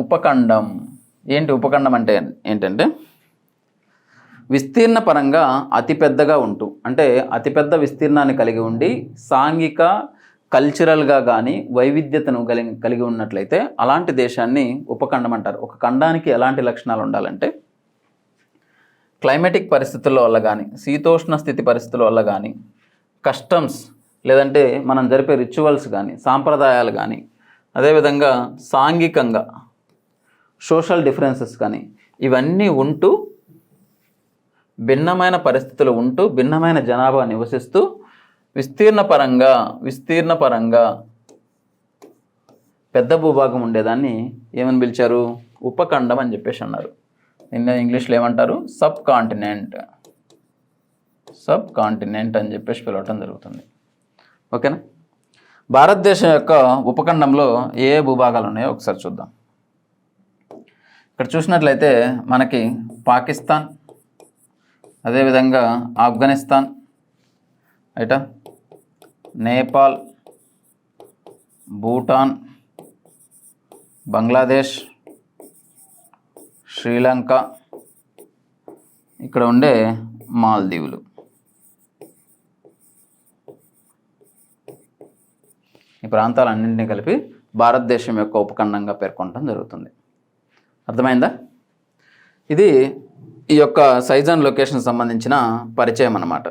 ఉపఖండం. ఏంటి ఉపఖండం అంటే ఏంటంటే విస్తీర్ణ పరంగా అతిపెద్దగా ఉంటూ, అంటే అతిపెద్ద విస్తీర్ణాన్ని కలిగి ఉండి సాంఘిక కల్చరల్గా కానీ వైవిధ్యతను కలిగి ఉన్నట్లయితే అలాంటి దేశాన్ని ఉపఖండం అంటారు. ఒక ఖండానికి ఎలాంటి లక్షణాలు ఉండాలంటే క్లైమేటిక్ పరిస్థితుల వల్ల కానీ, శీతోష్ణ స్థితి పరిస్థితుల వల్ల కానీ, కస్టమ్స్ లేదంటే మనం జరిపే రిచువల్స్ కానీ, సాంప్రదాయాలు కానీ, అదేవిధంగా సాంఘికంగా సోషల్ డిఫరెన్సెస్ కానీ ఇవన్నీ ఉంటూ భిన్నమైన పరిస్థితులు ఉంటూ భిన్నమైన జనాభా నివసిస్తూ విస్తీర్ణ పరంగా పెద్ద భూభాగం ఉండేదాన్ని ఏమని పిలిచారు? ఉపఖండం అని చెప్పేసి అన్నారు. ఇంగ్లీష్లో ఏమంటారు? సబ్ కాంటినెంట్ అని చెప్పేసి పిలవటం జరుగుతుంది. ఓకేనా? భారతదేశం యొక్క ఉపఖండంలో ఏ భూభాగాలు ఉన్నాయో ఒకసారి చూద్దాం. ఇక్కడ చూసినట్లయితే మనకి పాకిస్తాన్, అదేవిధంగా ఆఫ్ఘనిస్తాన్, రైటా, నేపాల్, భూటాన్, బంగ్లాదేశ్, శ్రీలంక, ఇక్కడ ఉండే మాల్దీవులు. ఈ ప్రాంతాలన్నింటినీ కలిపి భారతదేశం యొక్క ఉపఖండంగా పేర్కొనడం జరుగుతుంది. అర్థమైందా? ఇది ఈ యొక్క సైజ్ అండ్ లొకేషన్ సంబంధించిన పరిచయం అన్నమాట.